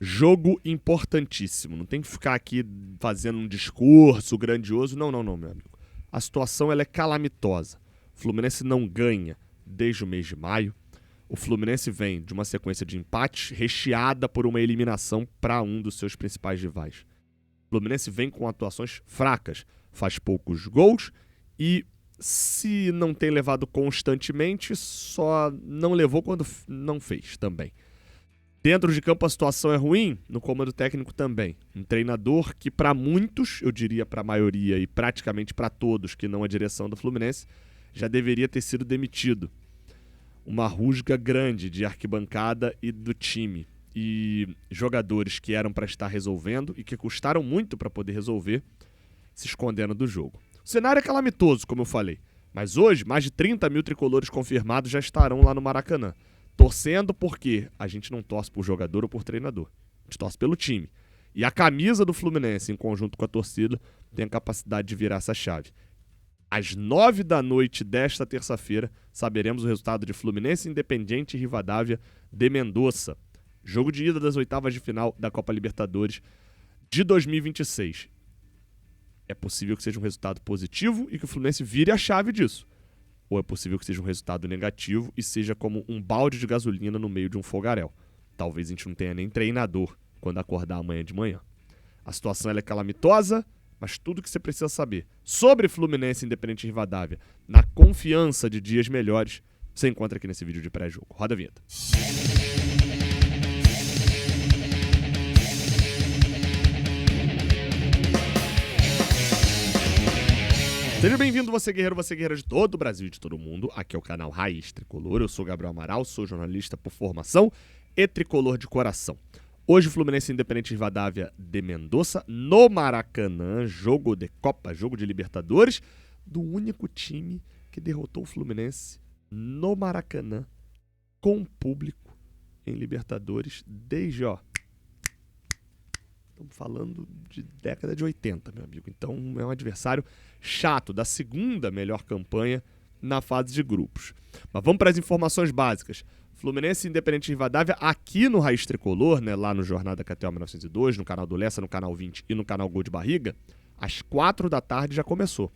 Jogo importantíssimo. Não tem que ficar aqui fazendo um discurso grandioso. Não, meu amigo. A situação ela é calamitosa. O Fluminense não ganha desde o mês de maio. O Fluminense vem de uma sequência de empates recheada por uma eliminação para um dos seus principais rivais. O Fluminense vem com atuações fracas, faz poucos gols e, se não tem levado constantemente, só não levou quando não fez também. Dentro de campo a situação é ruim, no comando técnico também. Um treinador que para muitos, eu diria para a maioria e praticamente para todos que não a direção do Fluminense, já deveria ter sido demitido. Uma rusga grande de arquibancada e do time. E jogadores que eram para estar resolvendo e que custaram muito para poder resolver, se escondendo do jogo. O cenário é calamitoso, como eu falei. Mas hoje, mais de 30 mil tricolores confirmados já estarão lá no Maracanã. Torcendo porque a gente não torce por jogador ou por treinador. A gente torce pelo time. E a camisa do Fluminense, em conjunto com a torcida, tem a capacidade de virar essa chave. Às 9 da noite desta terça-feira, saberemos o resultado de Fluminense Independiente e Rivadavia de Mendoza. Jogo de ida das oitavas de final da Copa Libertadores de 2026. É possível que seja um resultado positivo e que o Fluminense vire a chave disso. Ou é possível que seja um resultado negativo e seja como um balde de gasolina no meio de um fogaréu. Talvez a gente não tenha nem treinador quando acordar amanhã de manhã. A situação ela é calamitosa, mas tudo que você precisa saber sobre Fluminense Independente e Rivadavia, na confiança de dias melhores, você encontra aqui nesse vídeo de pré-jogo. Roda a vinheta. Seja bem-vindo, você guerreira de todo o Brasil e de todo o mundo. Aqui é o canal Raiz Tricolor, eu sou Gabriel Amaral, sou jornalista por formação e tricolor de coração. Hoje o Fluminense Independente Rivadavia de Mendoza, no Maracanã, jogo de Copa, jogo de Libertadores, do único time que derrotou o Fluminense no Maracanã, com público em Libertadores, desde, estamos falando de década de 80, meu amigo. Então é um adversário chato, da segunda melhor campanha na fase de grupos. Mas vamos para as informações básicas. Fluminense Independente Rivadavia aqui no Raiz Tricolor, né, lá no Jornada Catel 1902, no canal do Lessa, no canal 20 e no canal Gol de Barriga, às 4 da tarde já começou.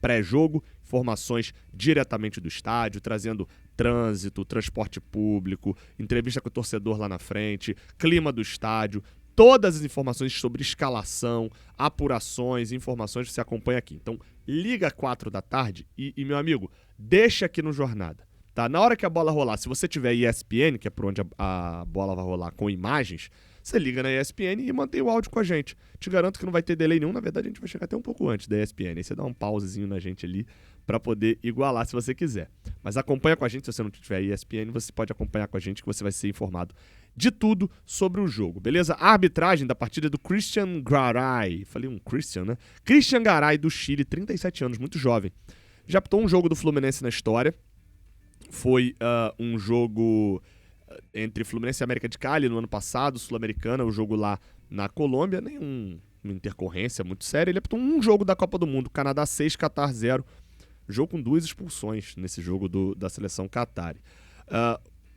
Pré-jogo, informações diretamente do estádio, trazendo trânsito, transporte público, entrevista com o torcedor lá na frente, clima do estádio, todas as informações sobre escalação, apurações, informações você acompanha aqui. Então, liga às 4 da tarde e, meu amigo, deixa aqui no Jornada. Tá? Na hora que a bola rolar, se você tiver ESPN, que é por onde a bola vai rolar com imagens, você liga na ESPN e mantém o áudio com a gente. Te garanto que não vai ter delay nenhum, na verdade a gente vai chegar até um pouco antes da ESPN. Aí você dá um pausezinho na gente ali para poder igualar se você quiser. Mas acompanha com a gente, se você não tiver ESPN, você pode acompanhar com a gente que você vai ser informado de tudo sobre o jogo, beleza? A arbitragem da partida é do Christian Garay. Falei um Christian, né? Christian Garay, do Chile, 37 anos, muito jovem. Já apitou um jogo do Fluminense na história. Foi um jogo entre Fluminense e América de Cali no ano passado, Sul-Americana, o jogo lá na Colômbia, nenhuma intercorrência muito séria. Ele apitou um jogo da Copa do Mundo, Canadá 6, Catar 0. Jogo com 2 expulsões nesse jogo da seleção Qatari.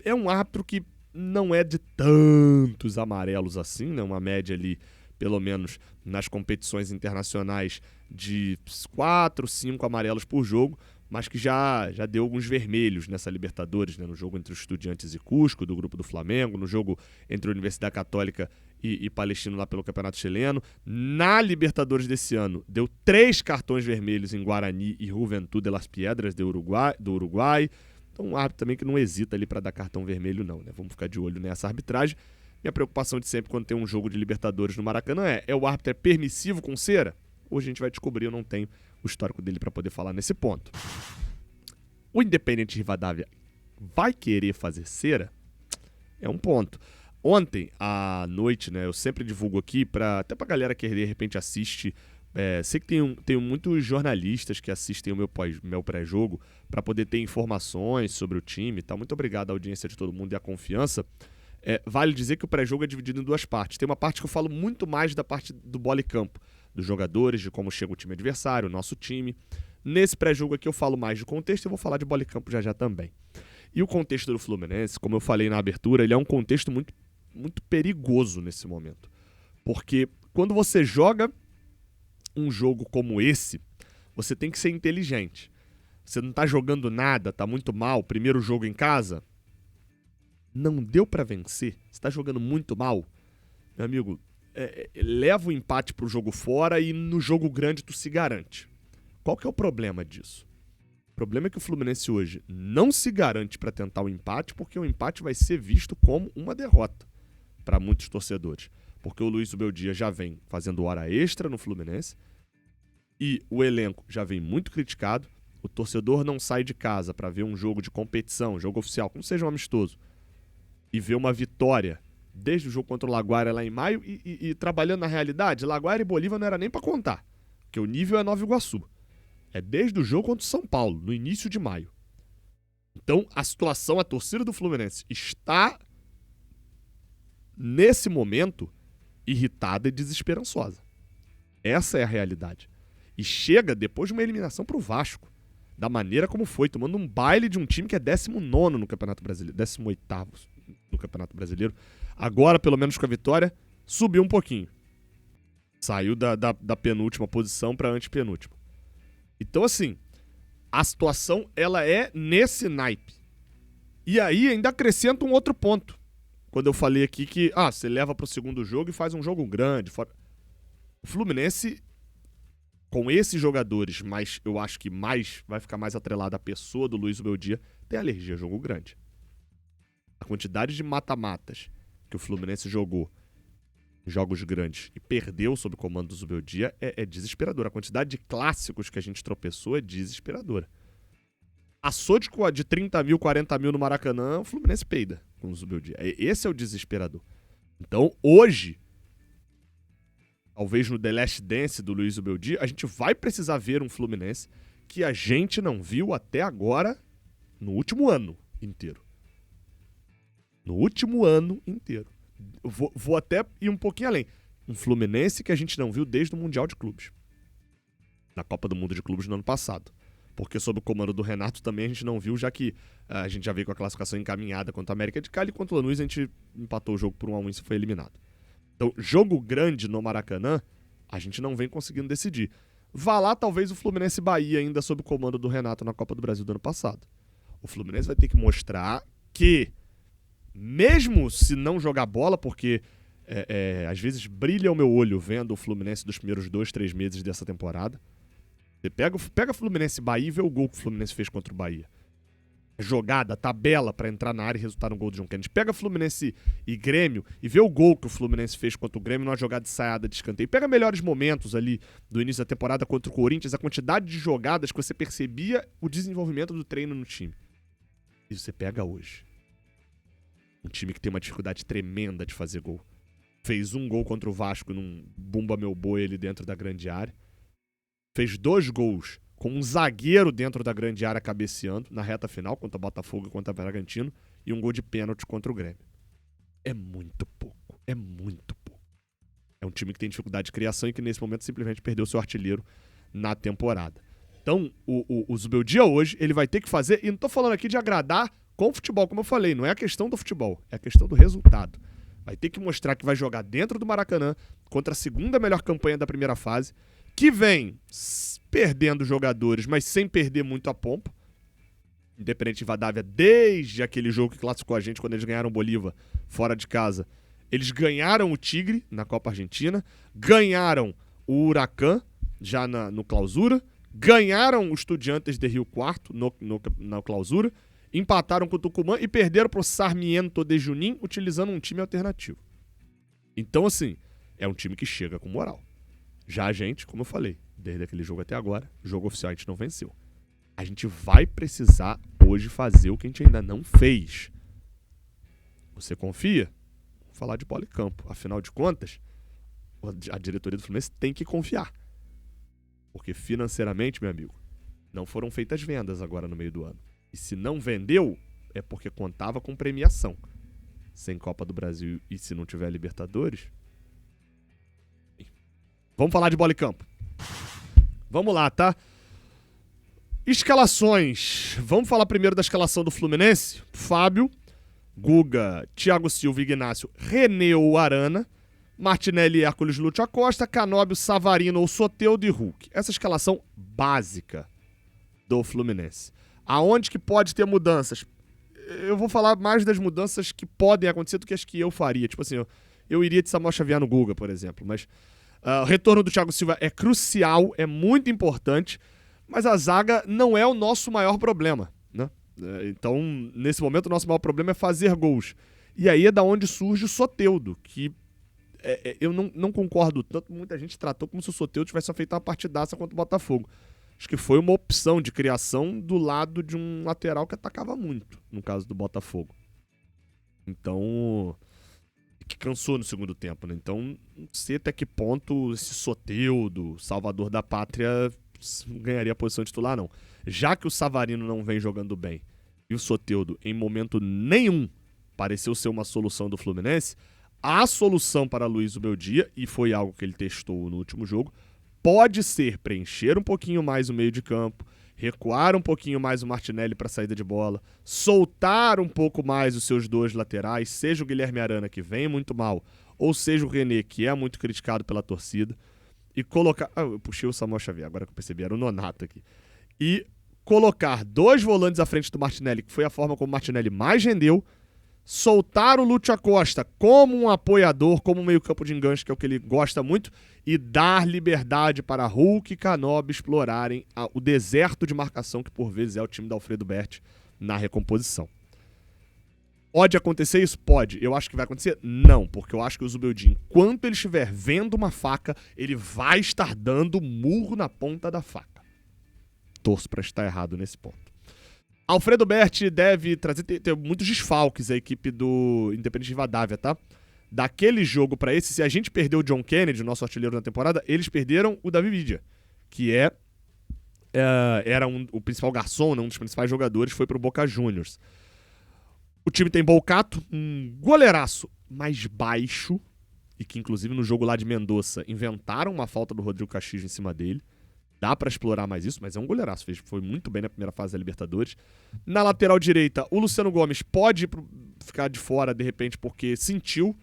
É um árbitro que não é de tantos amarelos assim, né? Uma média ali, pelo menos nas competições internacionais, de 4, 5 amarelos por jogo, mas que já deu alguns vermelhos nessa Libertadores, né? No jogo entre os Estudiantes e Cusco, do grupo do Flamengo, no jogo entre a Universidade Católica e Palestino lá pelo Campeonato Chileno. Na Libertadores desse ano, deu 3 cartões vermelhos em Guarani e Juventud de las Piedras do Uruguai. Então um árbitro também que não hesita ali para dar cartão vermelho não, né? Vamos ficar de olho nessa arbitragem. Minha preocupação de sempre quando tem um jogo de Libertadores no Maracanã o árbitro é permissivo com cera? Hoje a gente vai descobrir, eu não tenho o histórico dele para poder falar nesse ponto. O Independente Rivadavia vai querer fazer cera? É um ponto. Ontem à noite, né, eu sempre divulgo aqui, até pra galera que de repente assiste. Sei que tem muitos jornalistas que assistem o meu pré-jogo para poder ter informações sobre o time. Tá? Muito obrigado à audiência de todo mundo e à confiança. Vale dizer que o pré-jogo é dividido em 2 partes. Tem uma parte que eu falo muito mais da parte do bola e campo, dos jogadores, de como chega o time adversário, o nosso time. Nesse pré-jogo aqui eu falo mais de contexto e vou falar de bola e campo já também. E o contexto do Fluminense, como eu falei na abertura, ele é um contexto muito, muito perigoso nesse momento. Porque quando você joga um jogo como esse, você tem que ser inteligente. Você não tá jogando nada, tá muito mal, primeiro jogo em casa, não deu pra vencer, você tá jogando muito mal, meu amigo, leva o empate pro jogo fora e no jogo grande tu se garante. Qual que é o problema disso? O problema é que o Fluminense hoje não se garante pra tentar o empate, porque o empate vai ser visto como uma derrota pra muitos torcedores. Porque o Luiz Ubeldia já vem fazendo hora extra no Fluminense e o elenco já vem muito criticado. O torcedor não sai de casa pra ver um jogo de competição, jogo oficial, como seja um amistoso, e ver uma vitória desde o jogo contra o Laguaira lá em maio e trabalhando na realidade, Laguaira e Bolívar não era nem pra contar, porque o nível é Nova Iguaçu. É desde o jogo contra o São Paulo, no início de maio. Então, a situação, a torcida do Fluminense está, nesse momento, irritada e desesperançosa. Essa é a realidade. E chega depois de uma eliminação pro Vasco, da maneira como foi, tomando um baile de um time que é 19º no Campeonato Brasileiro, 18º no Campeonato Brasileiro. Agora, pelo menos com a vitória, subiu um pouquinho. Saiu da penúltima posição para antepenúltima. Então, assim, a situação ela é nesse naipe. E aí ainda acrescenta um outro ponto. Quando eu falei aqui que você leva pro segundo jogo e faz um jogo grande. O Fluminense, com esses jogadores, mas eu acho que mais vai ficar mais atrelado à pessoa do Luiz Ubeldia, tem alergia a jogo grande. A quantidade de mata-matas que o Fluminense jogou em jogos grandes e perdeu sob o comando do Zubeldia é desesperadora. A quantidade de clássicos que a gente tropeçou é desesperadora. Passou de 30 mil, 40 mil no Maracanã, o Fluminense peida com o Zubeldia. Esse é o desesperador. Então, hoje, talvez no The Last Dance do Luiz Ubeldia, a gente vai precisar ver um Fluminense que a gente não viu até agora no último ano inteiro. No último ano inteiro. Vou até ir um pouquinho além. Um Fluminense que a gente não viu desde o Mundial de Clubes. Na Copa do Mundo de Clubes no ano passado. Porque sob o comando do Renato também a gente não viu, já que a gente já veio com a classificação encaminhada contra a América de Cali e contra o Lanús a gente empatou o jogo por 1-1 e foi eliminado. Então, jogo grande no Maracanã, a gente não vem conseguindo decidir. Vá lá talvez o Fluminense Bahia ainda sob o comando do Renato na Copa do Brasil do ano passado. O Fluminense vai ter que mostrar que, mesmo se não jogar bola, porque às vezes brilha o meu olho vendo o Fluminense dos primeiros 2-3 meses dessa temporada. Você pega Fluminense Bahia e vê o gol que o Fluminense fez contra o Bahia. Jogada, tabela pra entrar na área e resultar no gol do John Kennedy. Pega Fluminense e Grêmio e vê o gol que o Fluminense fez contra o Grêmio numa jogada de ensaiada de escanteio. Pega melhores momentos ali do início da temporada contra o Corinthians, a quantidade de jogadas que você percebia o desenvolvimento do treino no time. E você pega hoje. Um time que tem uma dificuldade tremenda de fazer gol. Fez um gol contra o Vasco num bumba meu boi ali dentro da grande área. Fez 2 gols com um zagueiro dentro da grande área cabeceando na reta final contra o Botafogo e contra o Bragantino e um gol de pênalti contra o Grêmio. É muito pouco. É muito pouco. É um time que tem dificuldade de criação e que nesse momento simplesmente perdeu seu artilheiro na temporada. Então, o Zubeldia hoje, ele vai ter que fazer, e não tô falando aqui de agradar com o futebol, como eu falei, não é a questão do futebol, é a questão do resultado. Vai ter que mostrar que vai jogar dentro do Maracanã contra a segunda melhor campanha da primeira fase, que vem perdendo jogadores, mas sem perder muito a pompa. Independente de Rivadavia, desde aquele jogo que classificou a gente, quando eles ganharam o Bolívar fora de casa, eles ganharam o Tigre na Copa Argentina, ganharam o Huracan já no Clausura, ganharam o Estudiantes de Rio Quarto na Clausura, empataram com o Tucumã e perderam pro Sarmiento de Junín utilizando um time alternativo. Então, assim, é um time que chega com moral. Já a gente, como eu falei, desde aquele jogo até agora, jogo oficial a gente não venceu. A gente vai precisar hoje fazer o que a gente ainda não fez. Você confia? Vou falar de bola e campo. Afinal de contas, a diretoria do Fluminense tem que confiar. Porque financeiramente, meu amigo, não foram feitas vendas agora no meio do ano. E se não vendeu, é porque contava com premiação. Sem Copa do Brasil e se não tiver Libertadores... Vamos falar de bola e campo. Vamos lá, tá? Escalações. Vamos falar primeiro da escalação do Fluminense. Fábio, Guga, Thiago Silva, Ignacio, René ou Arana, Martinelli, Hércules, Lúcio Acosta, Canóbio, Savarino ou Soteldo e Hulk. Essa escalação básica do Fluminense. Aonde que pode ter mudanças? Eu vou falar mais das mudanças que podem acontecer do que as que eu faria. Tipo assim, eu iria de Samuel Xavier no Guga, por exemplo. Mas o retorno do Thiago Silva é crucial, é muito importante, mas a zaga não é o nosso maior problema, né? Então, nesse momento, o nosso maior problema é fazer gols. E aí é da onde surge o Soteldo, que eu não concordo tanto. Muita gente tratou como se o Soteldo tivesse feito uma partidaça contra o Botafogo. Acho que foi uma opção de criação do lado de um lateral que atacava muito, no caso do Botafogo. Então, que cansou no segundo tempo, né? Então, não sei até que ponto esse Soteldo, salvador da pátria, ganharia a posição de titular, não. Já que o Savarino não vem jogando bem e o Soteldo, em momento nenhum, pareceu ser uma solução do Fluminense, a solução para Luiz Ubeldia, e foi algo que ele testou no último jogo, pode ser preencher um pouquinho mais o meio de campo, recuar um pouquinho mais o Martinelli para a saída de bola, soltar um pouco mais os seus dois laterais, seja o Guilherme Arana, que vem muito mal, ou seja o René, que é muito criticado pela torcida, e colocar... eu puxei o Samuel Xavier, agora que eu percebi, era o Nonato aqui. E colocar dois volantes à frente do Martinelli, que foi a forma como o Martinelli mais rendeu, soltar o Lúcio Acosta como um apoiador, como um meio-campo de enganche, que é o que ele gosta muito, e dar liberdade para Hulk e Canóbio explorarem o deserto de marcação que por vezes é o time da Alfredo Berti na recomposição. Pode acontecer isso? Pode. Eu acho que vai acontecer? Não, porque eu acho que o Zubeldia, enquanto ele estiver vendo uma faca, ele vai estar dando murro na ponta da faca. Torço para estar errado nesse ponto. Alfredo Berti deve trazer ter muitos desfalques a equipe do Independente Rivadavia, tá? Daquele jogo pra esse, se a gente perdeu o John Kennedy, o nosso artilheiro na temporada, eles perderam o Davi Vidia, que era o principal garçom, né, um dos principais jogadores, foi pro Boca Juniors. O time tem Bolcato, um goleiraço mais baixo, e que inclusive no jogo lá de Mendoza inventaram uma falta do Rodrigo Castilho em cima dele. Dá pra explorar mais isso, mas é um goleiraço. Foi muito bem na primeira fase da Libertadores. Na lateral direita, o Luciano Gomes pode ficar de fora, de repente, porque sentiu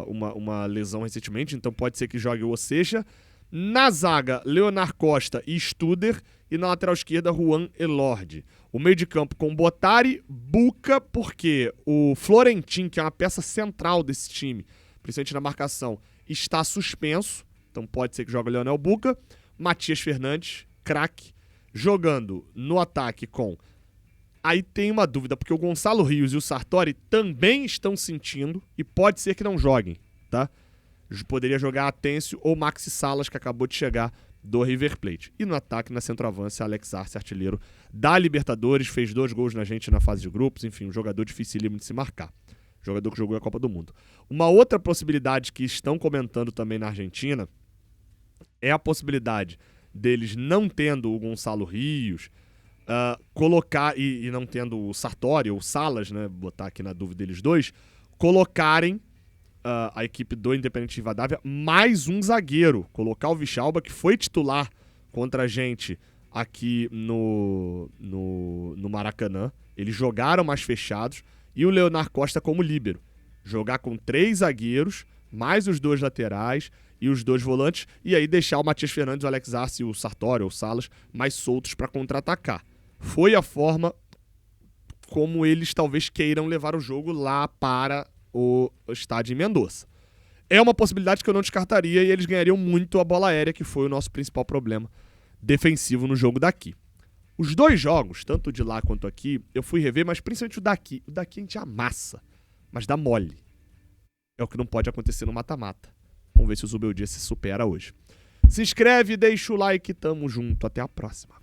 uma lesão recentemente, então pode ser que jogue o Oseja. Na zaga, Leonardo Costa e Studer. E na lateral esquerda, Juan Elordi. O meio de campo com Bottari, Buca, porque o Florentin, que é uma peça central desse time, principalmente na marcação, está suspenso. Então pode ser que jogue o Leonel Buca. Matias Fernandes, craque, jogando no ataque com... Aí tem uma dúvida, porque o Gonçalo Rios e o Sartori também estão sentindo e pode ser que não joguem, tá? Poderia jogar Atêncio ou Maxi Salas, que acabou de chegar do River Plate. E no ataque, na centroavância, Alex Arce, artilheiro da Libertadores, fez 2 gols na gente na fase de grupos, enfim, um jogador dificílimo de se marcar. Jogador que jogou a Copa do Mundo. Uma outra possibilidade que estão comentando também na Argentina é a possibilidade deles, não tendo o Gonçalo Rios, colocar, e não tendo o Sartori ou o Salas, né, botar aqui na dúvida deles dois, colocarem a equipe do Independente Rivadavia mais um zagueiro, colocar o Vichalba, que foi titular contra a gente aqui no Maracanã. Eles jogaram mais fechados, e o Leonardo Costa como líbero. Jogar com 3 zagueiros, mais os 2 laterais e os 2 volantes, e aí deixar o Matias Fernandes, o Alex Arce, o Sartori ou o Salas mais soltos para contra-atacar. Foi a forma como eles talvez queiram levar o jogo lá para o estádio em Mendoza. É uma possibilidade que eu não descartaria, e eles ganhariam muito a bola aérea, que foi o nosso principal problema defensivo no jogo daqui. Os 2 jogos, tanto de lá quanto aqui, eu fui rever, mas principalmente o daqui. O daqui a gente amassa, mas dá mole. É o que não pode acontecer no mata-mata. Vamos ver se o Zubeldia se supera hoje. Se inscreve, deixa o like, tamo junto. Até a próxima.